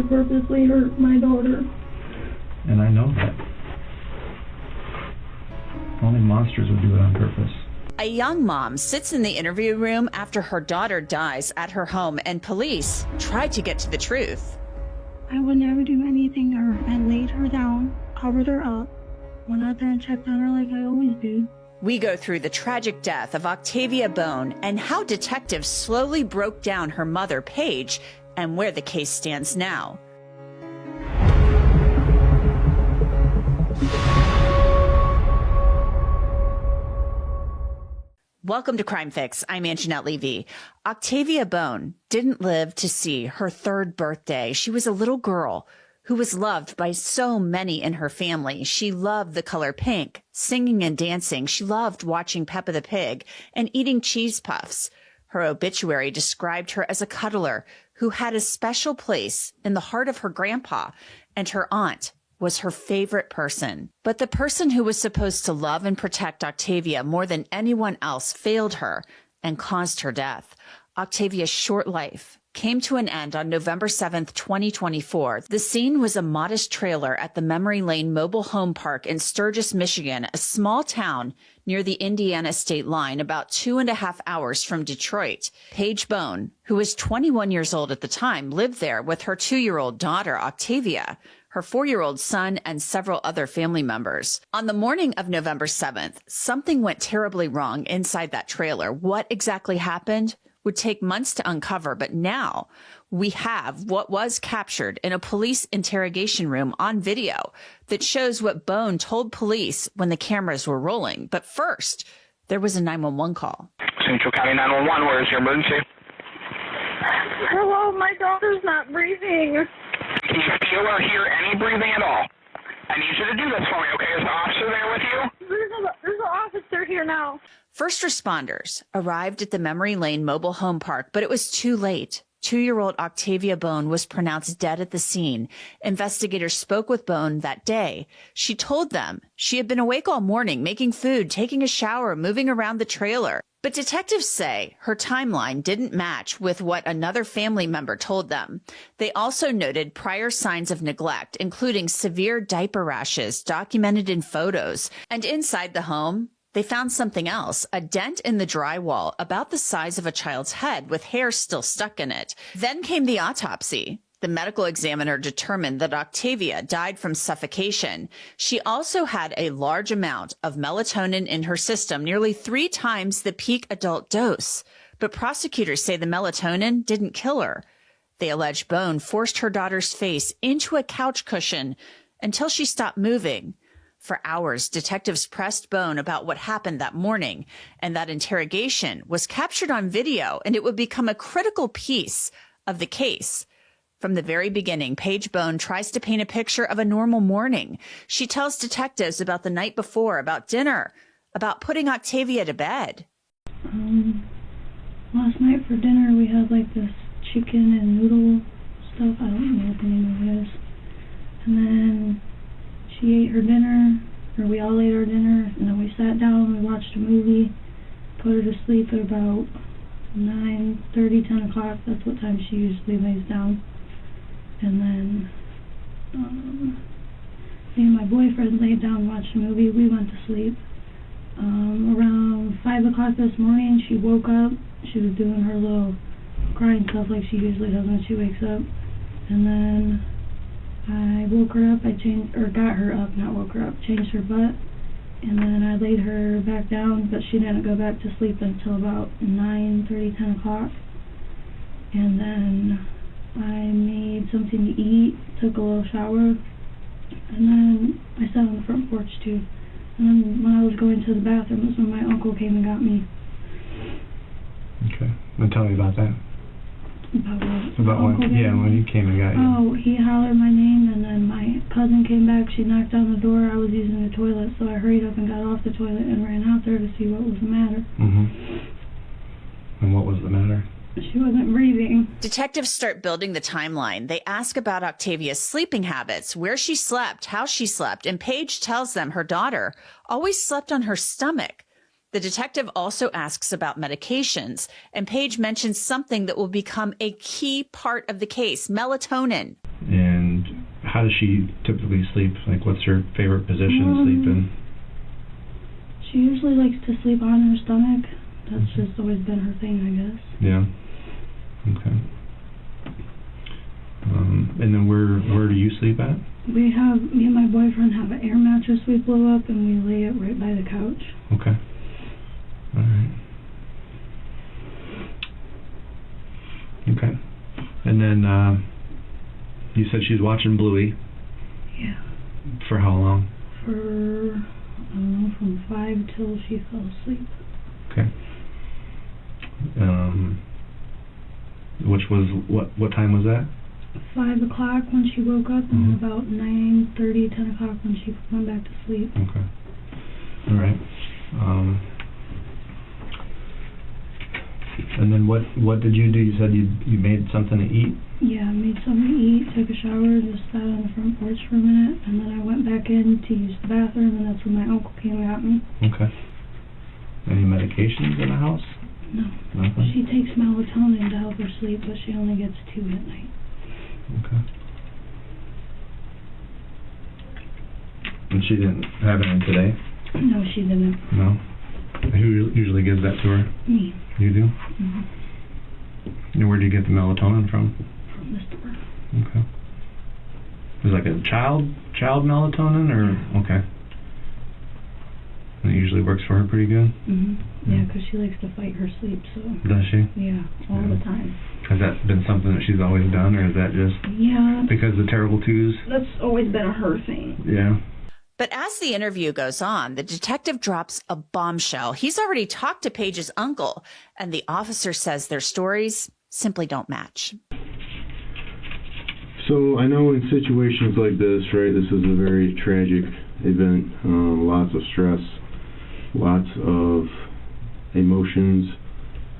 to purposely hurt my daughter. And I know that. Only monsters would do it on purpose. A young mom sits in the interview room after her daughter dies at her home, and police try to get to the truth. I would never do anything to her. I laid her down, covered her up, went out there and checked on her like I always do. We go through the tragic death of Octavia Bone and how detectives slowly broke down her mother, Paige, and where the case stands now. Welcome to Crime Fix. I'm Anjanette Levy. Octavia Bone didn't live to see her third birthday. She was a little girl who was loved by so many in her family. She loved the color pink, singing and dancing. She loved watching Peppa the Pig and eating cheese puffs. Her obituary described her as a cuddler who had a special place in the heart of her grandpa, and her aunt was her favorite person. But the person who was supposed to love and protect Octavia more than anyone else failed her and caused her death. Octavia's short life came to an end on November 7th, 2024. The scene was a modest trailer at the Memory Lane Mobile Home Park in Sturgis, Michigan, a small town near the Indiana state line, about 2.5 hours from Detroit. Paige Bone, who was 21 years old at the time, lived there with her 2-year-old daughter, Octavia, her 4-year-old son, and several other family members. On the morning of November 7th, something went terribly wrong inside that trailer. What exactly happened would take months to uncover, but now we have what was captured in a police interrogation room on video that shows what Bone told police when the cameras were rolling. But first, there was a 911 call. Central County 911, where is your emergency? Hello, my daughter's not breathing. Can you feel or hear any breathing at all? I need you to do this for me, okay? Is the officer there with you? There's an officer here now. First responders arrived at the Memory Lane Mobile Home Park, but it was too late. 2-year-old Octavia Bone was pronounced dead at the scene. Investigators spoke with Bone that day. She told them she had been awake all morning, making food, taking a shower, moving around the trailer. But detectives say her timeline didn't match with what another family member told them. They also noted prior signs of neglect, including severe diaper rashes documented in photos. And inside the home, they found something else, a dent in the drywall about the size of a child's head with hair still stuck in it. Then came the autopsy. The medical examiner determined that Octavia died from suffocation. She also had a large amount of melatonin in her system, nearly 3 times the peak adult dose. But prosecutors say the melatonin didn't kill her. They allege Bone forced her daughter's face into a couch cushion until she stopped moving. For hours, detectives pressed Bone about what happened that morning, and that interrogation was captured on video, and it would become a critical piece of the case. From the very beginning, Paige Bone tries to paint a picture of a normal morning. She tells detectives about the night before, about dinner, about putting Octavia to bed. Last night for dinner we had like this chicken and noodle stuff. I don't know what the name of it is. And then she ate her dinner, or we all ate our dinner, and then we sat down, we watched a movie, put her to sleep at about 9:30, 10 o'clock. That's what time she usually lays down. And then me and my boyfriend laid down, watched a movie. We went to sleep. Around 5 o'clock this morning, she woke up. She was doing her little crying stuff like she usually does when she wakes up. And then I woke her up. Got her up, not woke her up, changed her butt. And then I laid her back down, but she didn't go back to sleep until about 9:30, 10 o'clock. And then I made something to eat, took a little shower, and then I sat on the front porch too. And then when I was going to the bathroom, that's when my uncle came and got me. Okay. Well, tell me about that. About what? About when he came and got you. Oh, he hollered my name, and then my cousin came back. She knocked on the door. I was using the toilet, so I hurried up and got off the toilet and ran out there to see what was the matter. And what was the matter? She wasn't breathing. Detectives start building the timeline. They ask about Octavia's sleeping habits, where she slept, how she slept, and Paige tells them her daughter always slept on her stomach. The detective also asks about medications, and Paige mentions something that will become a key part of the case, melatonin. Yeah, does she typically sleep? Like, what's her favorite position to sleep in? She usually likes to sleep on her stomach. That's just always been her thing, I guess. Yeah. Okay. And then where do you sleep at? Me and my boyfriend have an air mattress we blew up, and we lay it right by the couch. Okay. All right. Okay. And then you said she's watching Bluey. Yeah. For how long? For, I don't know, from 5 till she fell asleep. Okay. Which was, what time was that? 5 o'clock when she woke up, and about 9:30, 10 o'clock when she went back to sleep. Okay. All right. And then what did you do? You said you made something to eat? Yeah, I made something to eat, took a shower, just sat on the front porch for a minute, and then I went back in to use the bathroom, and that's when my uncle came and got me. Okay. Any medications in the house? No. Nothing? She takes melatonin to help her sleep, but she only gets 2 at night. Okay. And she didn't have any today? No, she didn't. No? Who usually gives that to her? Me. You do? Mm-hmm. And where do you get the melatonin from? From the store. Okay. Is it like a child melatonin, or okay? And it usually works for her pretty good. Yeah, because she likes to fight her sleep. So. Does she? Yeah, all the time. Has that been something that she's always done, or is that just because of the terrible twos? That's always been a her thing. Yeah. But as the interview goes on, the detective drops a bombshell. He's already talked to Paige's uncle, and the officer says their stories simply don't match. So I know in situations like this, right, this is a very tragic event, lots of stress, lots of emotions,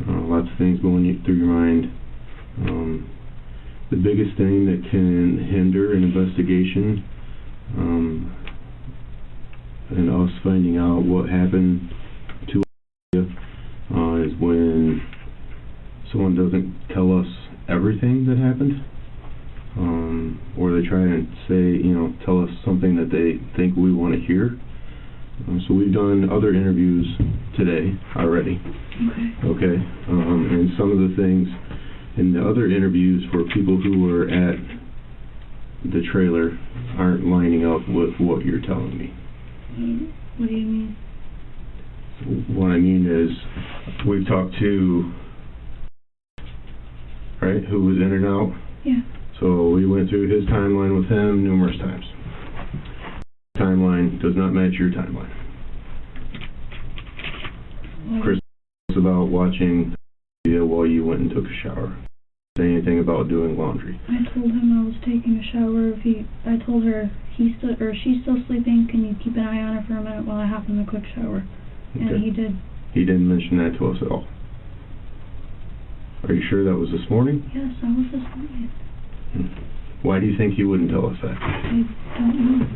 lots of things going through your mind. The biggest thing that can hinder an investigation and us finding out what happened to us is when someone doesn't tell us everything that happened, or they try and say, tell us something that they think we want to hear. So we've done other interviews today already. Okay. And some of the things in the other interviews for people who were at the trailer aren't lining up with what you're telling me. What do you mean? What I mean is, we've talked to, right, who was in and out. Yeah. So we went through his timeline with him numerous times. Timeline does not match your timeline. Chris was about watching video while you went and took a shower. Say anything about doing laundry. I told him I was taking a shower. I told her she's still sleeping. Can you keep an eye on her for a minute while I hop in the quick shower? Okay. And he did. He didn't mention that to us at all. Are you sure that was this morning? Yes, that was this morning. Why do you think he wouldn't tell us that? I don't know.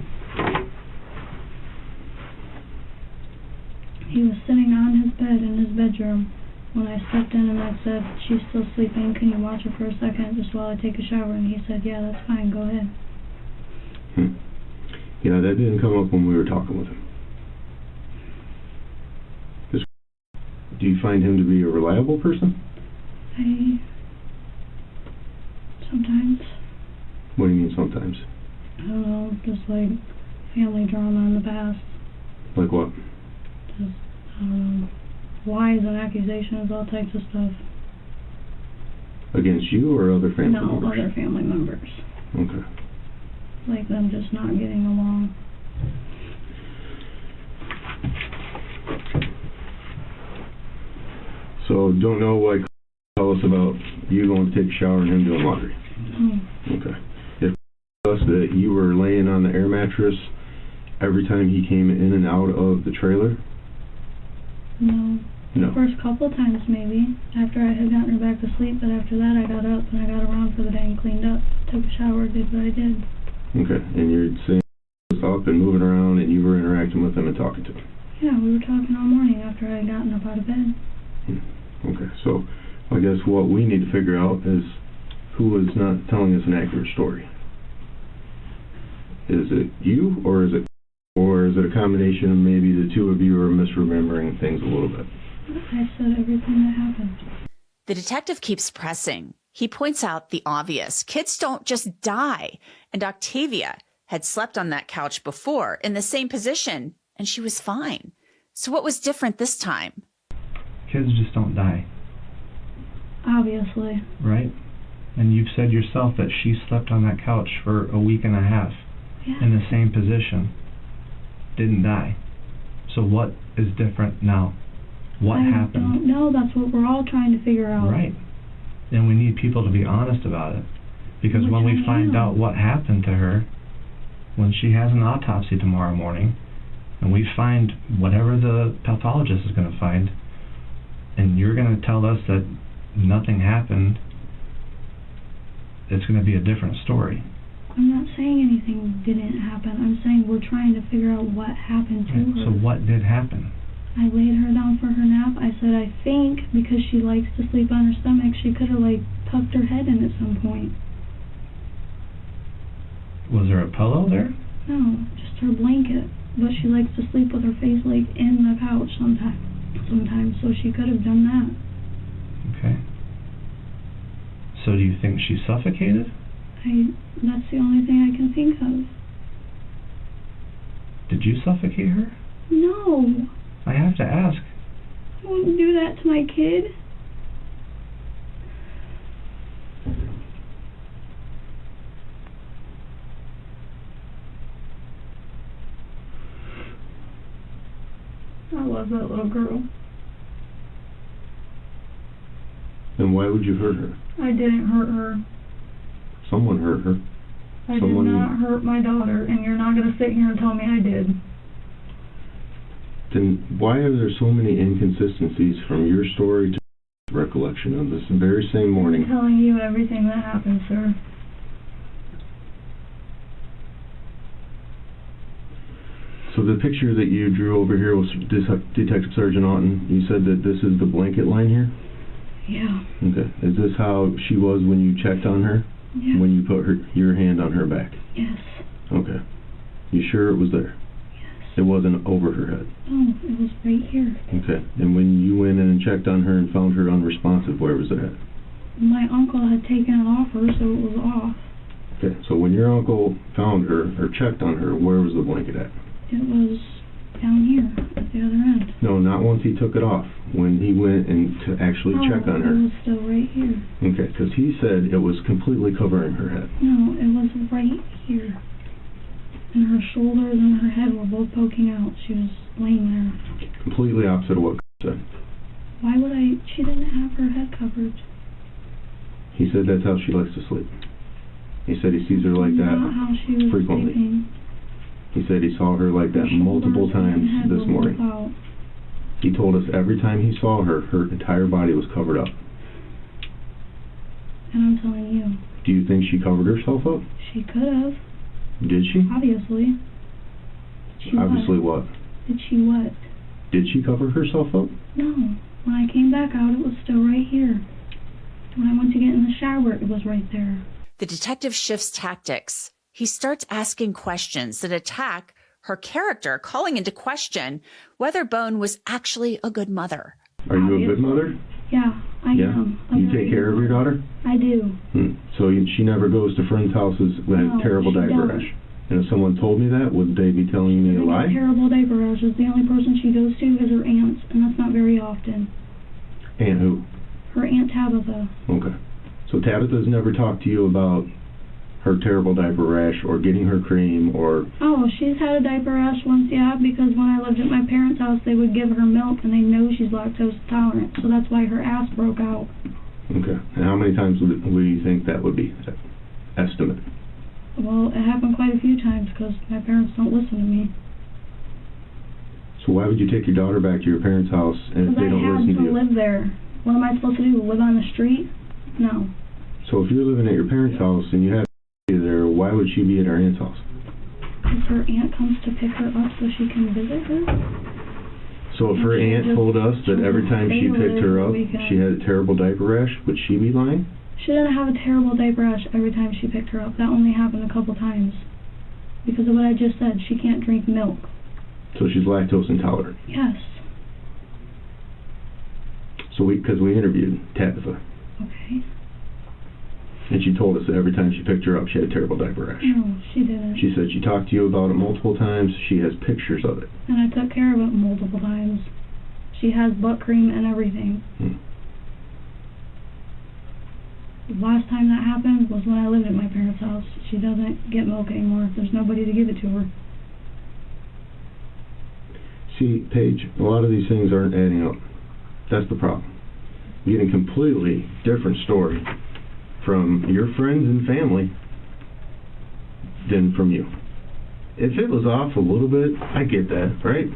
He was sitting on his bed in his bedroom when I stepped in and I said, she's still sleeping, can you watch her for a second just while I take a shower? And he said, yeah, that's fine, go ahead. Yeah, that didn't come up when we were talking with him. Do you find him to be a reliable person? Sometimes. What do you mean sometimes? I don't know, just like family drama in the past. Like what? Just, lies and accusations, all types of stuff. Against you or other family members? No, other family members. Okay. Like them just not getting along. So don't know why tell us about you going to take a shower and him doing laundry. Okay. If us that you were laying on the air mattress every time he came in and out of the trailer? No. No. The first couple times maybe, after I had gotten her back to sleep, but after that I got up and I got around for the day and cleaned up, took a shower, did what I did. Okay, and you're saying he was up and moving around and you were interacting with him and talking to him? Yeah, we were talking all morning after I had gotten up out of bed. Okay, so I guess what we need to figure out is who is not telling us an accurate story. Is it you, or is it a combination of maybe the two of you are misremembering things a little bit? I said everything that happened. The detective keeps pressing. He points out the obvious. Kids don't just die. And Octavia had slept on that couch before in the same position, and she was fine. So what was different this time? Kids just don't die. Obviously. Right? And you've said yourself that she slept on that couch for a week and a half in the same position. Didn't die. So what is different now? What happened? I don't know. That's what we're all trying to figure out. Right. And we need people to be honest about it. Because when we find out what happened to her, when she has an autopsy tomorrow morning, and we find whatever the pathologist is going to find, and you're going to tell us that nothing happened, it's going to be a different story. I'm not saying anything didn't happen. I'm saying we're trying to figure out what happened to her. So what did happen? I laid her down for her nap. I said I think because she likes to sleep on her stomach, she could have tucked her head in at some point. Was there a pillow there? No, just her blanket. But she likes to sleep with her face in the couch sometimes, so she could have done that. Okay. So do you think she suffocated? That's the only thing I can think of. Did you suffocate her? No. I have to ask. I wouldn't do that to my kid. I love that little girl. And why would you hurt her? I didn't hurt her. Someone hurt her. I did not hurt my daughter, and you're not going to sit here and tell me I did. Then why are there so many inconsistencies from your story to recollection of this very same morning? I'm telling you everything that happened, sir. So the picture that you drew over here was Detective Sergeant Otten. You said that this is the blanket line here? Yeah. Okay. Is this how she was when you checked on her? Yeah. When you put your hand on her back? Yes. Okay. You sure it was there? Yes. It wasn't over her head? No, it was right here. Okay. And when you went in and checked on her and found her unresponsive, where was it at? My uncle had taken it off her, so it was off. Okay. So when your uncle found her or checked on her, where was the blanket at? It was down here at the other end. No, not once he took it off. When he went and to actually check on her. It was still right here. Okay, because he said it was completely covering her head. No, it was right here. And her shoulders and her head were both poking out. She was laying there. Completely opposite of what said. Why would I? She didn't have her head covered. He said that's how she likes to sleep. He said he sees her like that Not how she was frequently. sleeping. He said he saw her like that multiple times this morning. He told us every time he saw her, her entire body was covered up. And I'm telling you. Do you think she covered herself up? She could have. Did she? Obviously. Obviously what? Did she what? Did she cover herself up? No. When I came back out, it was still right here. When I went to get in the shower, it was right there. The detective shifts tactics. He starts asking questions that attack her character, calling into question whether Bone was actually a good mother. Are you a good mother? Yeah, I am. You take care of your daughter? I do. So she never goes to friends' houses with terrible diaper rash? And if someone told me that, would they be telling me a lie? Terrible diaper rash is the only person she goes to is her aunts, and that's not very often. Aunt who? Her Aunt Tabitha. Okay. So Tabitha's never talked to you about her terrible diaper rash or getting her cream or... Oh, she's had a diaper rash once, yeah, because when I lived at my parents' house, they would give her milk, and they know she's lactose intolerant, so that's why her ass broke out. Okay. And how many times would you think that would be? Estimate. Well, it happened quite a few times because my parents don't listen to me. So why would you take your daughter back to your parents' house and if they don't listen to you? I had to live there. What am I supposed to do, live on the street? No. So if you're living at your parents' house and you have there, why would she be at her aunt's house? Because her aunt comes to pick her up so she can visit her. So if her aunt told us that every time she picked her up, she had a terrible diaper rash, would she be lying? She didn't have a terrible diaper rash every time she picked her up. That only happened a couple times. Because of what I just said. She can't drink milk. So she's lactose intolerant. Yes. So because we interviewed Tabitha. Okay. And she told us that every time she picked her up, she had a terrible diaper rash. No, she didn't. She said she talked to you about it multiple times. She has pictures of it. And I took care of it multiple times. She has butt cream and everything. The last time that happened was when I lived at my parents' house. She doesn't get milk anymore. There's nobody to give it to her. See, Paige, a lot of these things aren't adding up. That's the problem. You're getting a completely different story from your friends and family than from you. If it was off a little bit, I get that, right?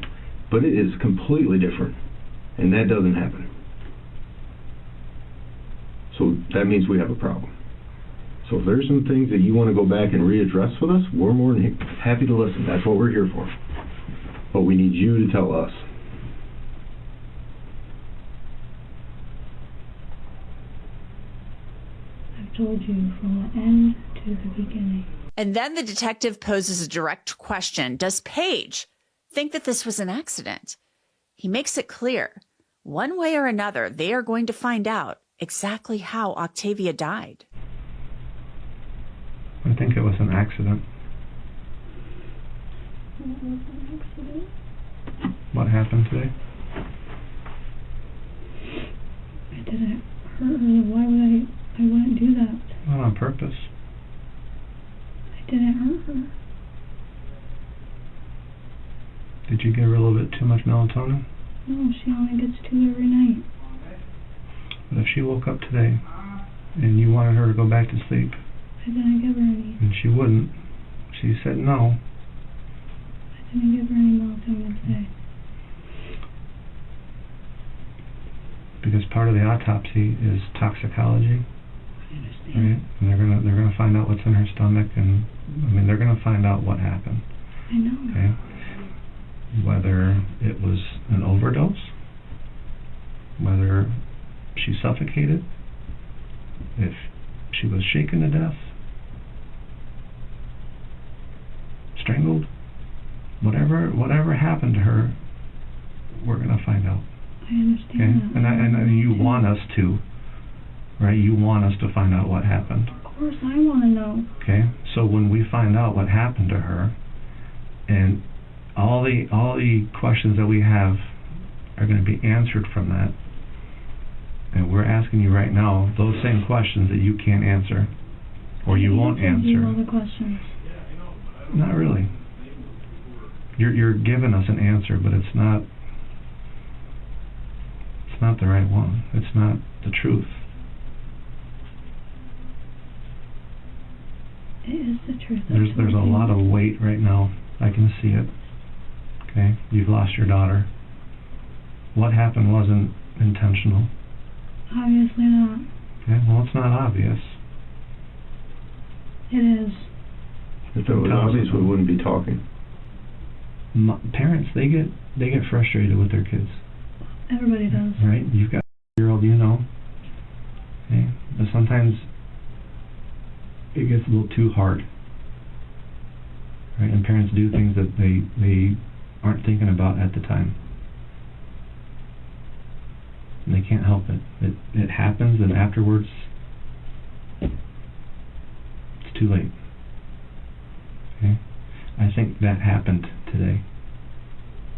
But it is completely different, and that doesn't happen. So that means we have a problem. So if there's some things that you want to go back and readdress with us, we're more than happy to listen. That's what we're here for. But we need you to tell us. I've told you from the end to the beginning. And then the detective poses a direct question. Does Paige think that this was an accident? He makes it clear. One way or another, they are going to find out exactly how Octavia died. I think it was an accident. What was an accident? What happened today? I didn't hurt her. Why would I wouldn't do that. Not on purpose. I didn't hurt her. Did you give her a little bit too much melatonin? No, she only gets 2 every night. But if she woke up today and you wanted her to go back to sleep, I didn't give her any. and she wouldn't, she said no. I didn't give her any melatonin today. Because part of the autopsy is toxicology, I understand. right? And they're gonna find out what's in her stomach, and they're gonna find out what happened. I know. Okay, whether it was an overdose, whether she suffocated, if she was shaken to death, strangled, whatever happened to her, we're gonna find out. I understand Okay, that. and you want us to, right? You want us to find out what happened. Of course, I want to know. Okay, so when we find out what happened to her, and all the questions that we have are going to be answered from that, and we're asking you right now those same questions that you can't answer, or you won't answer. All the questions. Not really. You're giving us an answer, but it's not the right one. It's not the truth. It is the truth. There's a lot of weight right now. I can see it. Okay, you've lost your daughter. What happened wasn't intentional. Obviously not. Okay, well, it's not obvious. It is. If it was obvious, we wouldn't be talking. Parents, they get frustrated with their kids. Everybody does. Right? You've got a 4-year-old, you know. Okay, but sometimes it gets a little too hard. Right? And parents do things that they aren't thinking about at the time. And they can't help it. It happens, and afterwards, it's too late. Okay? I think that happened today.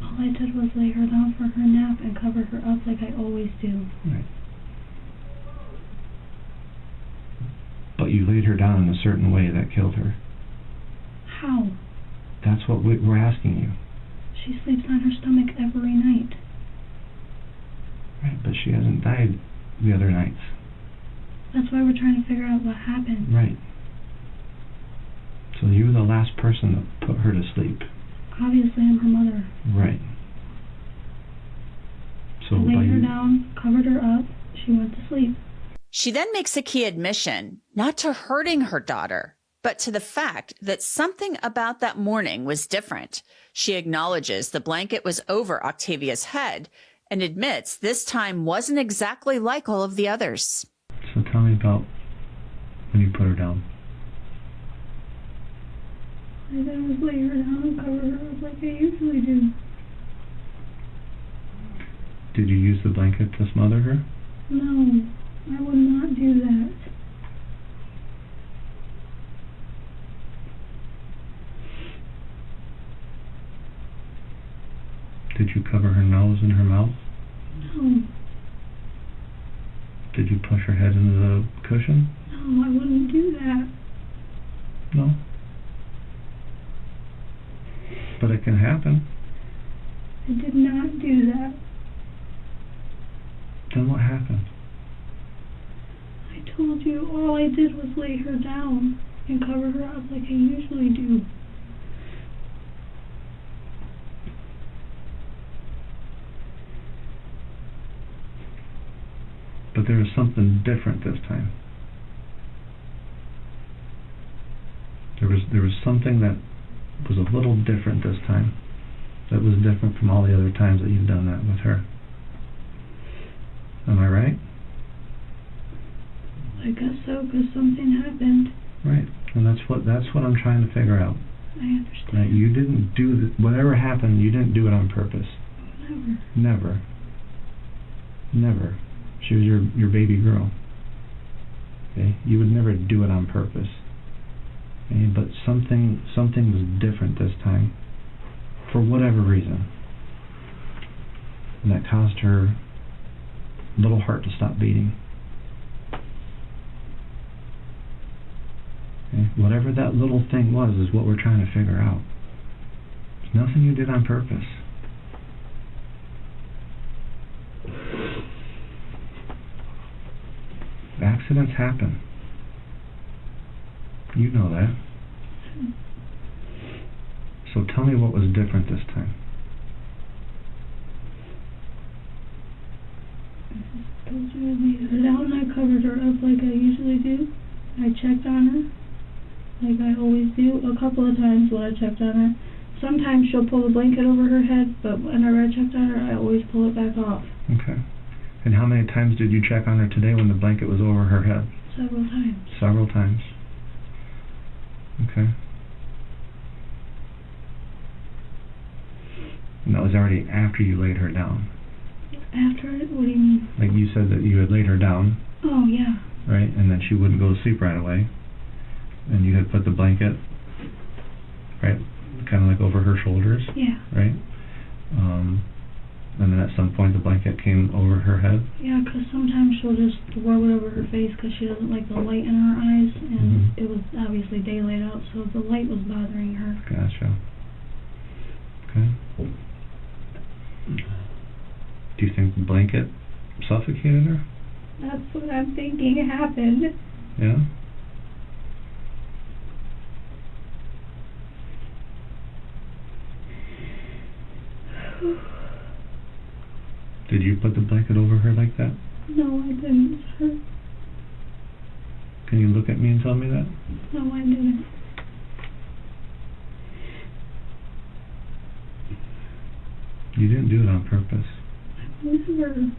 All I did was lay her down for her nap and cover her up like I always do. Right. But you laid her down in a certain way that killed her. How? That's what we're asking you. She sleeps on her stomach every night. Right, but she hasn't died the other nights. That's why we're trying to figure out what happened. Right. So you were the last person to put her to sleep. Obviously, I'm her mother. Right. So I laid her down, covered her up, she went to sleep. She then makes a key admission, not to hurting her daughter, but to the fact that something about that morning was different. She acknowledges the blanket was over Octavia's head and admits this time wasn't exactly like all of the others. So tell me about when you put her down. I then was lay her down and cover her up like I usually do. Did you use the blanket to smother her? No, I would not do that. Did you cover her nose and her mouth? No. Did you push her head into the cushion? No, I wouldn't do that. No. But it can happen. I did not do that. Then what happened? I told you all I did was lay her down and cover her up like I usually do. But there was something different this time. There was something that was a little different this time. That was different from all the other times that you've done that with her. Am I right? I guess so, because something happened. Right. And that's what I'm trying to figure out. I understand. That you didn't do whatever happened, you didn't do it on purpose. Never. Never. She was your baby girl. Okay? You would never do it on purpose. Okay? But something was different this time. For whatever reason. And that caused her little heart to stop beating. Okay? Whatever that little thing was is what we're trying to figure out. It's nothing you did on purpose. Accidents happen. You know that. So tell me what was different this time. I told you I laid her down and I covered her up like I usually do. I checked on her like I always do. A couple of times when I checked on her. Sometimes she'll pull the blanket over her head, but whenever I checked on her, I always pull it back off. Okay. And how many times did you check on her today when the blanket was over her head? Several times. Several times. Okay. And that was already after you laid her down. After it? What do you mean? Like you said that you had laid her down. Oh, yeah. Right? And then she wouldn't go to sleep right away. And you had put the blanket, right, kind of like over her shoulders. Yeah. Right? And then at some point the blanket came over her head. Yeah, because sometimes she'll just rub it over her face because she doesn't like the light in her eyes, and it was obviously daylight out, so the light was bothering her. Gotcha. Okay. Do you think the blanket suffocated her? That's what I'm thinking happened. Yeah? Did you put the blanket over her like that? No, I didn't, sir. Can you look at me and tell me that? No, I didn't. You didn't do it on purpose. Never.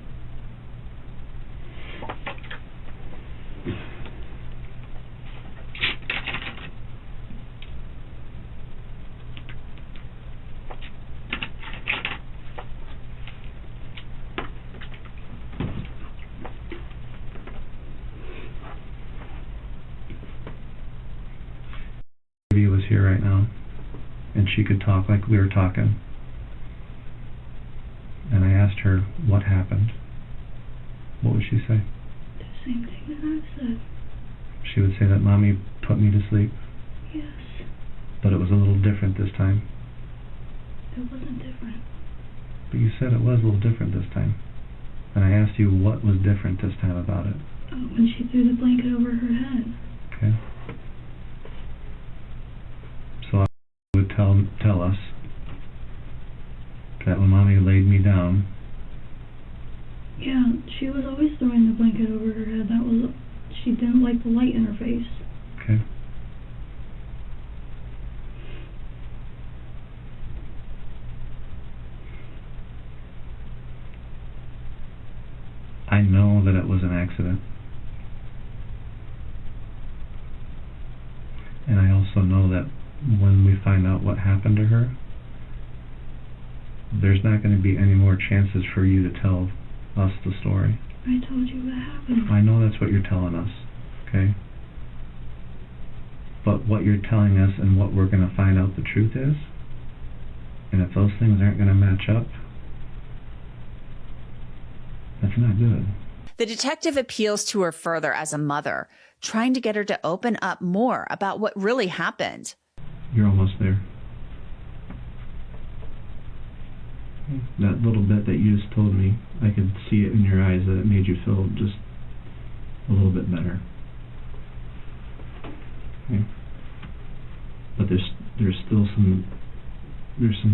Was here right now, and she could talk like we were talking, and I asked her what happened, what would she say? The same thing that I've said. She would say that Mommy put me to sleep. Yes. But it was a little different this time. It wasn't different. But you said it was a little different this time, and I asked you what was different this time about it. When she threw the blanket over her head. Okay. So I would tell us that when Mommy laid me down. Yeah, she was always throwing the blanket over her head. She didn't like the light in her face. Okay. I know that it was an accident. And I also know that when we find out what happened to her, there's not going to be any more chances for you to tell us the story. I told you what happened. I know that's what you're telling us, okay? But what you're telling us and what we're going to find out the truth is, and if those things aren't going to match up, that's not good. The detective appeals to her further as a mother, trying to get her to open up more about what really happened. You're almost there. That little bit that you just told me, I could see it in your eyes that it made you feel just a little bit better. Okay. But there's still some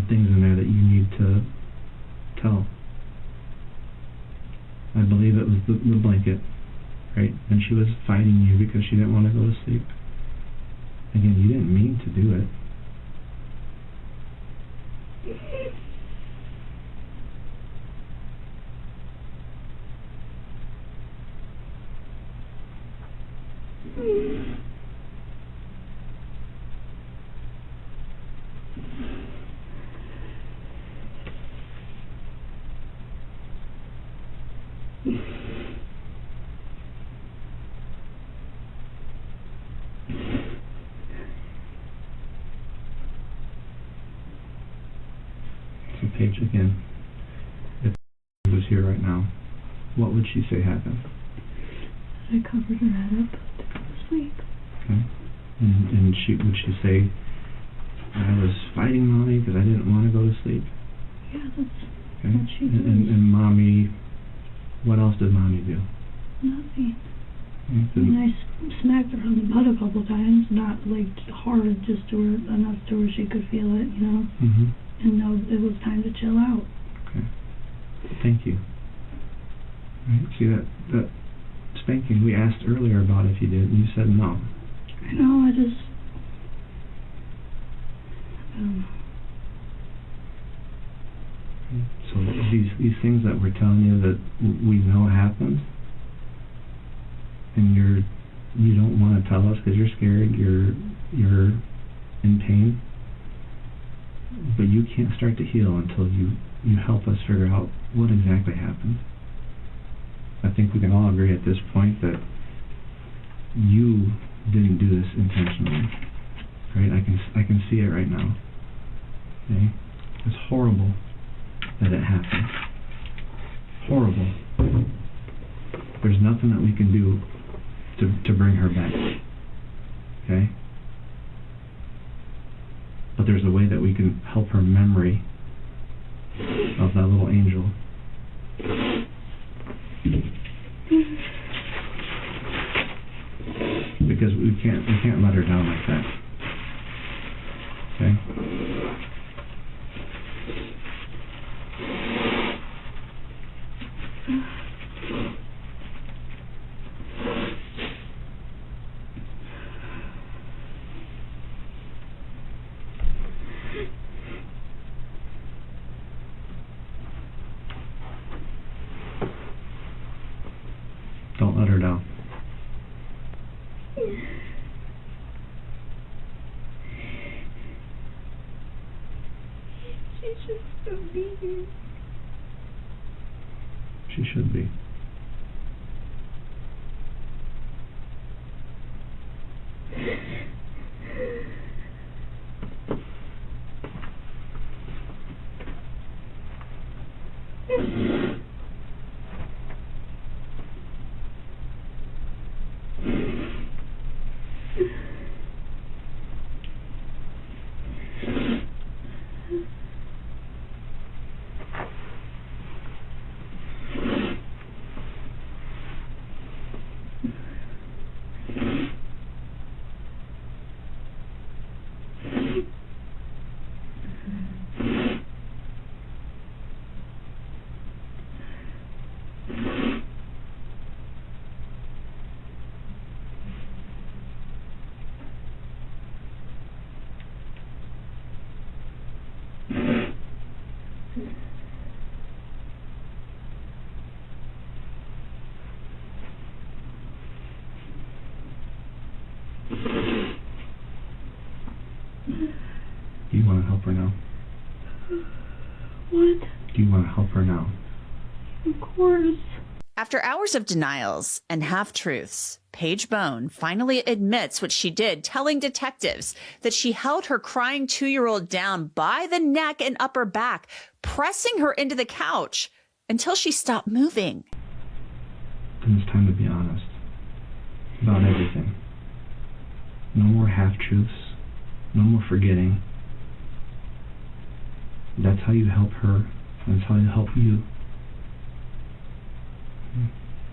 things in there that you need to tell. I believe it was the blanket, right? And she was fighting you because she didn't want to go to sleep. Again, you didn't mean to do it. So Paige, again, if she was here right now, what would she say happened? I covered her head up to go to sleep. Okay. And would she say, I was fighting Mommy because I didn't want to go to sleep? Yeah, that's Okay. what she did. And Mommy, what else did Mommy do? Nothing. Okay. I mean, I smacked her on the butt a couple times, not like hard, just to her, enough to where she could feel it, you know, Mm-hmm. and know it was time to chill out. Okay. Thank you. Right. See that spanking, we asked earlier about if you did, and you said no. I know, I just, So these things that we're telling you that we know happened, and you don't want to tell us because you're scared, you're in pain, but you can't start to heal until you help us figure out what exactly happened. I think we can all agree at this point that you didn't do this intentionally, right? I can see it right now. Okay, it's horrible that it happened. Horrible. There's nothing that we can do to bring her back. Okay? But there's a way that we can help her memory of that little angel. Because we can't let her down like that. Okay? Don't let her down. she should still be here. She should be. Do you want to help her now? What? Do you want to help her now? Of course. After hours of denials and half-truths, Paige Bone finally admits what she did, telling detectives that she held her crying 2-year-old down by the neck and upper back, pressing her into the couch until she stopped moving. Then it's time to be honest about everything. No more half-truths. No more forgetting. That's how you help her. That's how you help you.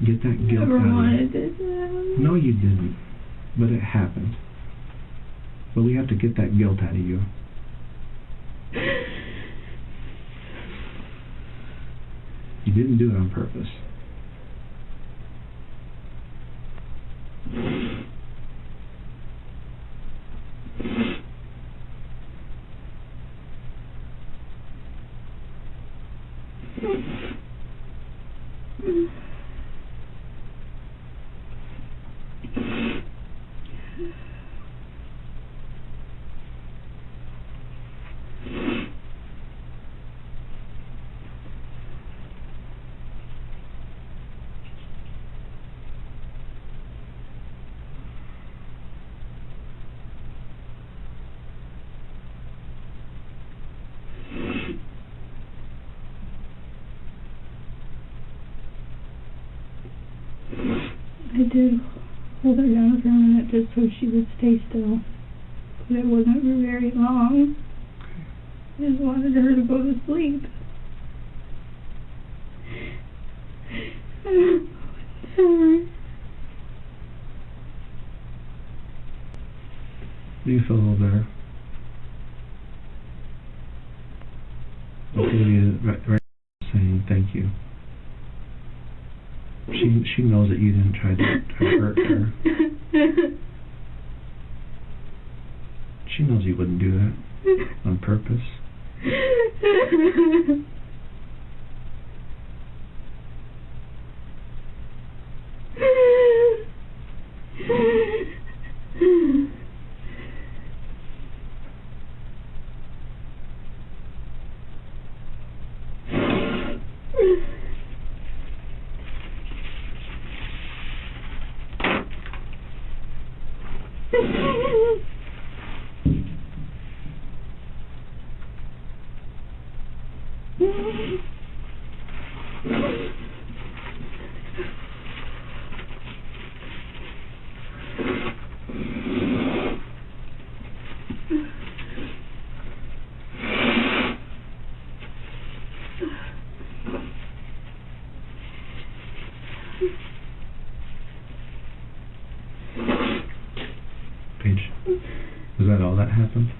Get that guilt out of you. Never wanted it to happen. No, you didn't. But it happened. But we have to get that guilt out of you. You didn't do it on purpose. I did hold her down for a minute just so she would stay still. But it wasn't for very long. I just wanted her to go to sleep. Do you feel a little better? Okay, right saying thank you. She knows that you didn't try to hurt her. She knows you wouldn't do that on purpose. Paige, was that all that happened?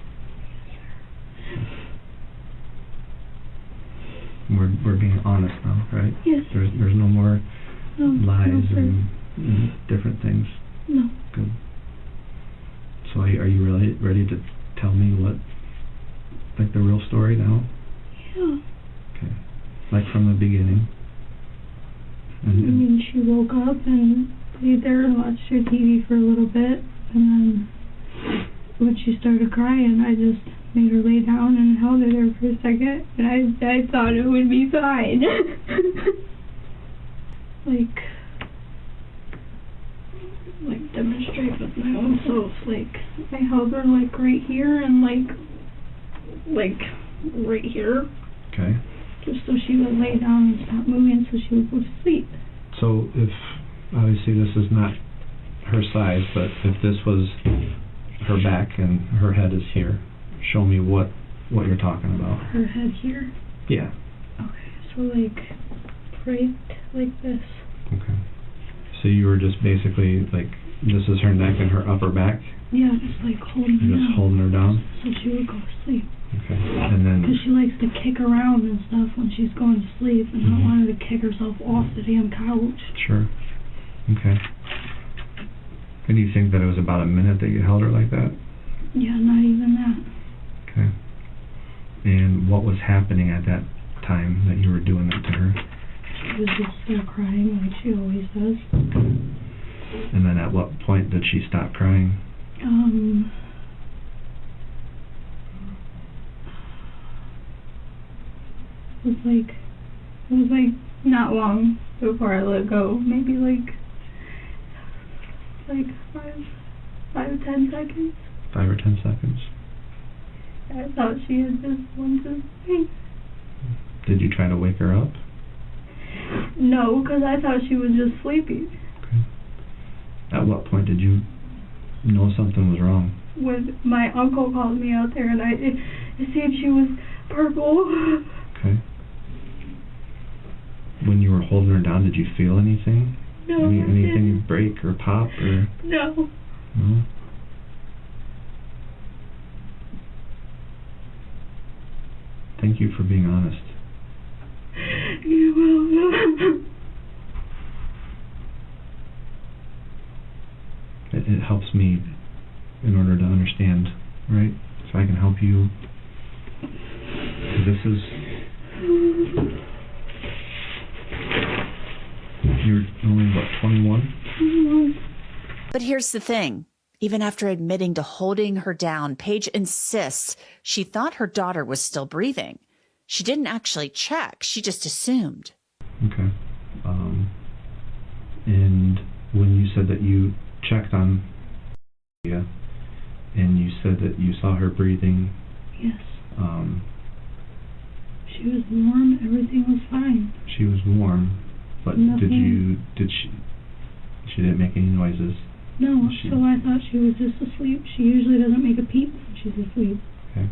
We're being honest now, right? Yes. There's no more lies no, and different things. No. Good. So are you really ready to tell me what, like the real story now? Yeah. Okay. Like from the beginning. I mean, she woke up and laid there and watched her TV for a little bit, and then when she started crying, I just made her lay down and held her there for a second, and I thought it would be fine. like demonstrate with my own self. Like, I held her like right here and like right here. Okay. Just so she would lay down and stop moving so she would go to sleep. So if, obviously this is not her size, but if this was her back and her head is here, show me what you're talking about. Her head here? Yeah. Okay, so like right like this. Okay. So you were just basically like, this is her neck and her upper back? Yeah, just like holding her down. Holding her down? So she would go to sleep. Okay. And then... Because she likes to kick around and stuff when she's going to sleep, and I don't want her to kick herself off the damn couch. Sure. Okay. And you think that it was about a minute that you held her like that? Yeah, not even that. Okay. And what was happening at that time that you were doing that to her? She was just still crying like she always does. And then at what point did she stop crying? was like not long before I let go. Maybe like 5-10 seconds. 5 or 10 seconds. I thought she had just wanted me. Did you try to wake her up? No, because I thought she was just sleeping. Okay. At what point did you know something was wrong? When my uncle called me out there and I said she was purple. Okay. When you were holding her down, did you feel anything? No. Anything break or pop or? No. No? Thank you for being honest. You're welcome. It helps me in order to understand, right? So I can help you. This is... You're only, what, 21? But here's the thing. Even after admitting to holding her down, Paige insists she thought her daughter was still breathing. She didn't actually check. She just assumed. Okay. And when you said that you checked on Leah, and you said that you saw her breathing. Yes. She was warm. Everything was fine. She was warm, but Nothing. She didn't make any noises? No, so I thought she was just asleep. She usually doesn't make a peep when she's asleep. Okay.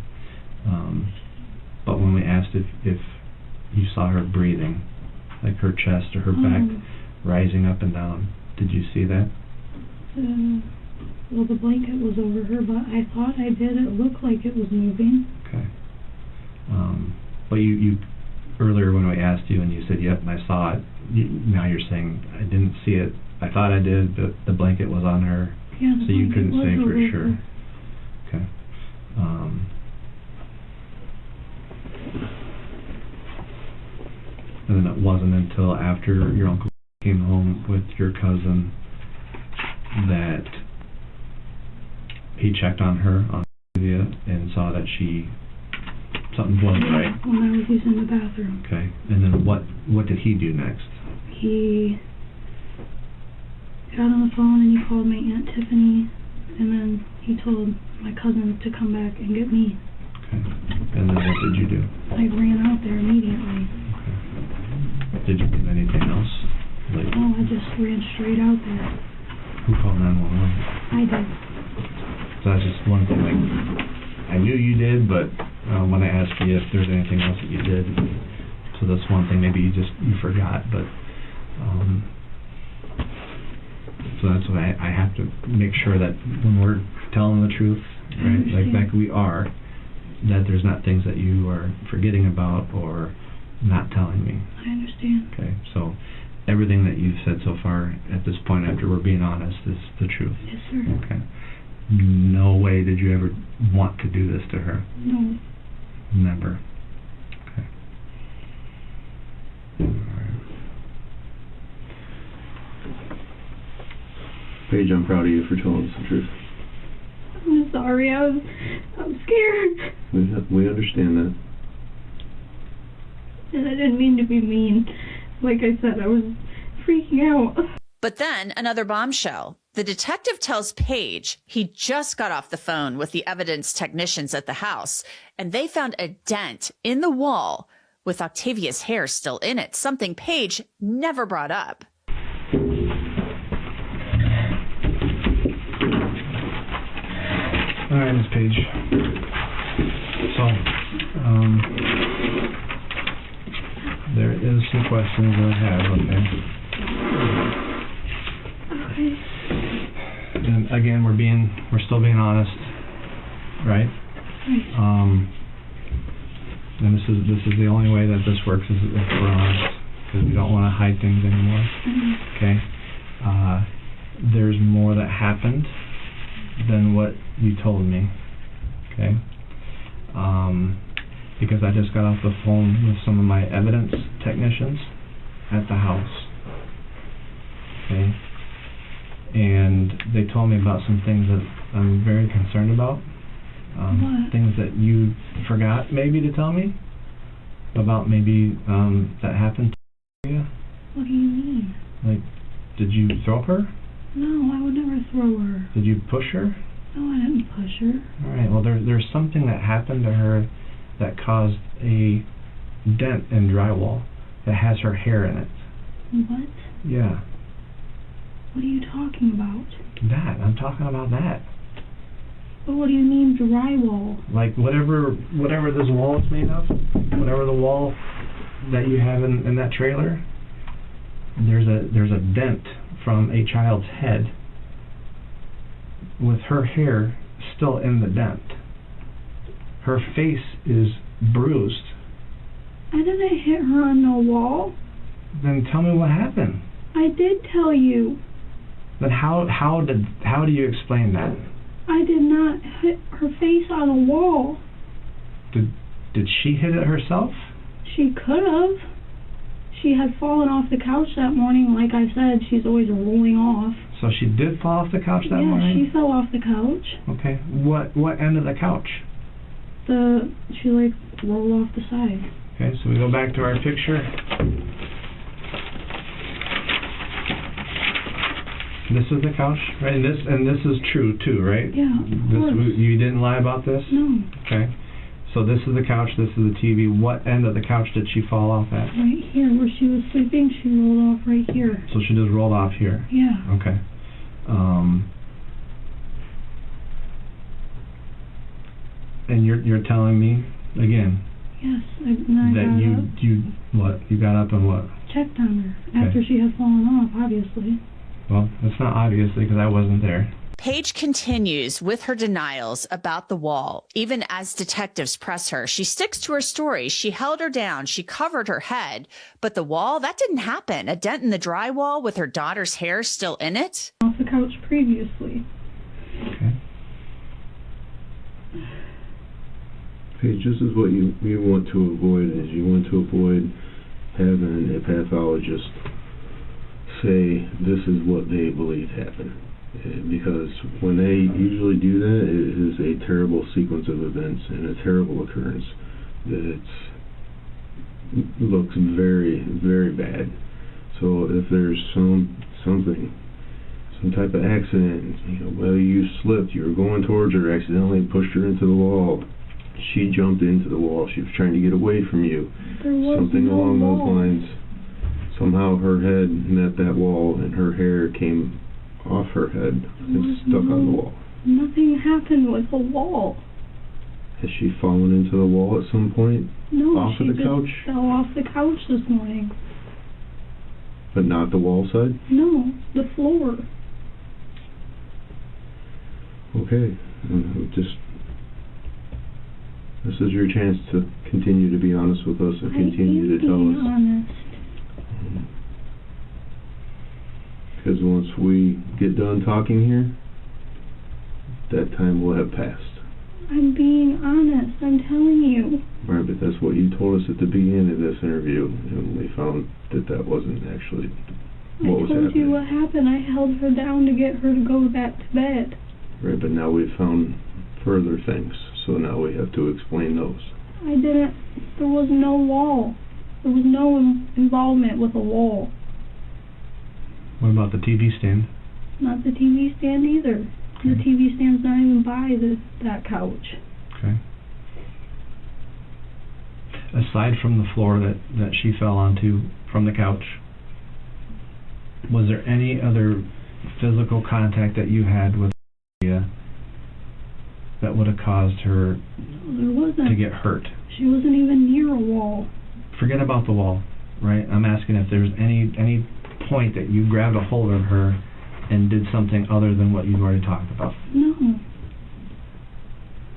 But when we asked if you saw her breathing, like her chest or her back rising up and down, did you see that? Well, the blanket was over her, but I thought I did. It looked like it was moving. Okay. But you earlier when we asked you and you said, yep, I saw it, now you're saying, I didn't see it. I thought I did, but the blanket was on her, yeah, so you couldn't say for sure. Her. Okay. And then it wasn't until after your uncle came home with your cousin that he checked on her, on Olivia, and saw that something wasn't right. When I was using the bathroom. Okay. And then what did he do next? He got on the phone and he called my Aunt Tiffany, and then he told my cousin to come back and get me. Okay. And then what did you do? I ran out there immediately. Okay. Did you do anything else? I just ran straight out there. Who called 911? I did. So that's just one thing. Like, I knew you did, but when I asked you if there's anything else that you did, so that's one thing maybe you forgot. But so that's what I have to make sure that when we're telling the truth, right, like we are, that there's not things that you are forgetting about or not telling me. I understand. Okay, so everything that you've said so far at this point, after we're being honest, is the truth. Yes, sir. Okay. No way did you ever want to do this to her? No. Never. Okay. All right. Paige, I'm proud of you for telling us the truth. I'm sorry. I'm scared. We understand that. And I didn't mean to be mean. Like I said, I was freaking out. But then another bombshell. The detective tells Paige he just got off the phone with the evidence technicians at the house, and they found a dent in the wall with Octavia's hair still in it, something Paige never brought up. All right, Ms. Paige. So, there is some questions that I have, okay? Okay. And again, we're still being honest, right? Right. And this is the only way that this works is if we're honest, because we don't want to hide things anymore. Mm-hmm. Okay. There's more that happened than what you told me. Okay. Because I just got off the phone with some of my evidence technicians at the house. Okay. And they told me about some things that I'm very concerned about. What? Things that you forgot maybe to tell me. about maybe that happened to you? What do you mean? Like, did you throw her? No, I would never throw her. Did you push her? No, I didn't push her. All right. Well, there's something that happened to her that caused a dent in drywall that has her hair in it. What? Yeah. What are you talking about? That. I'm talking about that. But what do you mean drywall? Like whatever this wall is made of, whatever the wall that you have in that trailer, there's a dent from a child's head with her hair still in the dent. Her face is bruised. I didn't hit her on no wall. Then tell me what happened. I did tell you. Then how do you explain that? I did not hit her face on a wall. Did she hit it herself? She could have. She had fallen off the couch that morning. Like I said, she's always rolling off. So she did fall off the couch that morning? Yeah, she fell off the couch. Okay. What end of the couch? She like rolled off the side. Okay, so we go back to our picture. This is the couch, right? And this is true too, right? Yeah, of course. You didn't lie about this? No. Okay. So this is the couch, this is the TV. What end of the couch did she fall off at? Right here, where she was sleeping, she rolled off right here. So she just rolled off here? Yeah. Okay. And you're telling me, again, yes, that you got up and what? Checked on her after she had fallen off, obviously. Well, it's not obviously because I wasn't there. Paige continues with her denials about the wall. Even as detectives press her, she sticks to her story. She held her down. She covered her head. But the wall, that didn't happen. A dent in the drywall with her daughter's hair still in it? Off the couch previously. Okay. Paige, this is what you want to avoid, is you want to avoid having a pathologist say this is what they believe happened. Because when they usually do that, it is a terrible sequence of events and a terrible occurrence that looks very, very bad. So if there's some type of accident, whether you slipped, you were going towards her, accidentally pushed her into the wall, she jumped into the wall, she was trying to get away from you, something along those lines. Somehow her head met that wall and her hair came off her head and stuck on the wall. Nothing happened with the wall. Has she fallen into the wall at some point? No, off of the couch? She fell off the couch this morning. But not the wall side? No, the floor. Okay. This is your chance to continue to be honest with us and continue to tell us. Honest. Because once we get done talking here, that time will have passed. I'm being honest, I'm telling you. Right, but that's what you told us at the beginning of this interview, and we found that wasn't actually what was happening. I told you what happened. I held her down to get her to go back to bed. Right, but now we've found further things, so now we have to explain those. There was no wall. There was no involvement with a wall. What about the TV stand? Not the TV stand either. Okay. The TV stand's not even by that couch. Okay. Aside from the floor that she fell onto from the couch, was there any other physical contact that you had with Leah that would have caused her to get hurt? She wasn't even near a wall. Forget about the wall, right? I'm asking if there's any point that you grabbed a hold of her and did something other than what you've already talked about. No.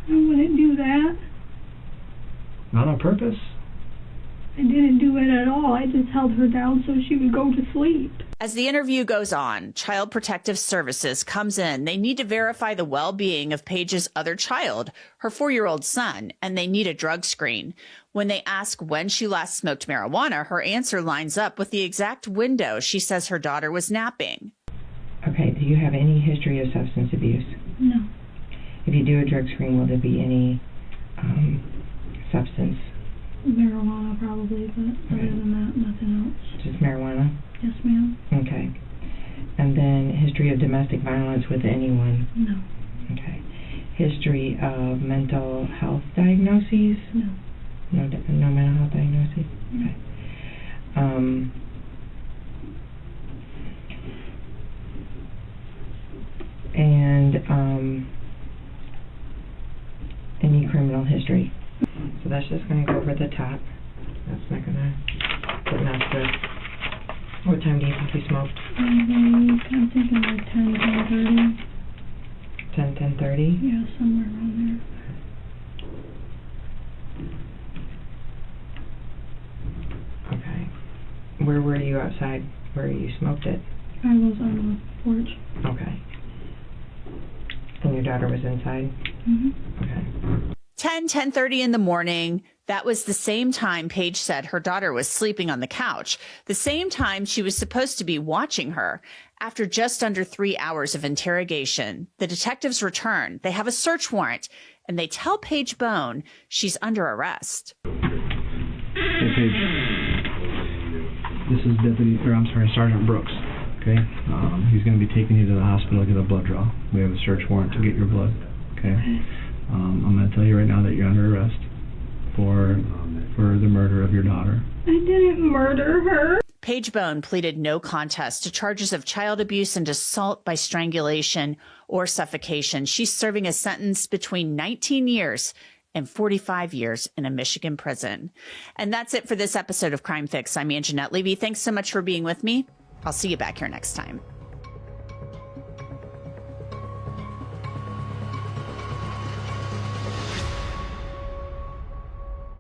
I wouldn't do that. Not on purpose? I didn't do it at all. I just held her down so she would go to sleep. As the interview goes on, Child Protective Services comes in. They need to verify the well-being of Paige's other child, her 4-year-old son, and they need a drug screen. When they ask when she last smoked marijuana, her answer lines up with the exact window she says her daughter was napping. Okay, do you have any history of substance abuse? No. If you do a drug screen, will there be any substance Marijuana probably, but other than that, nothing else. Just marijuana? Yes, ma'am. Okay. And then history of domestic violence with anyone? No. Okay. History of mental health diagnoses? No. No mental health diagnoses? Okay. Any criminal history? So that's just going to go over the top. That's not going to put enough to... What time do you think you smoked? I'm thinking like 10, 10:30. 10:30? Yeah, somewhere around there. Okay. Where were you outside where you smoked it? I was on the porch. Okay. And your daughter was inside? Mm-hmm. Okay. 10:30 in the morning. That was the same time Paige said her daughter was sleeping on the couch, the same time she was supposed to be watching her. After just under 3 hours of interrogation, the detectives return. They have a search warrant, and they tell Paige Bone she's under arrest. Hey, Paige. This is Sergeant Brooks. Okay? He's going to be taking you to the hospital to get a blood draw. We have a search warrant to get your blood. Okay? I'm going to tell you right now that you're under arrest for the murder of your daughter. I didn't murder her. Paige Bone pleaded no contest to charges of child abuse and assault by strangulation or suffocation. She's serving a sentence between 19 years and 45 years in a Michigan prison. And that's it for this episode of Crime Fix. I'm Anjanette Levy. Thanks so much for being with me. I'll see you back here next time.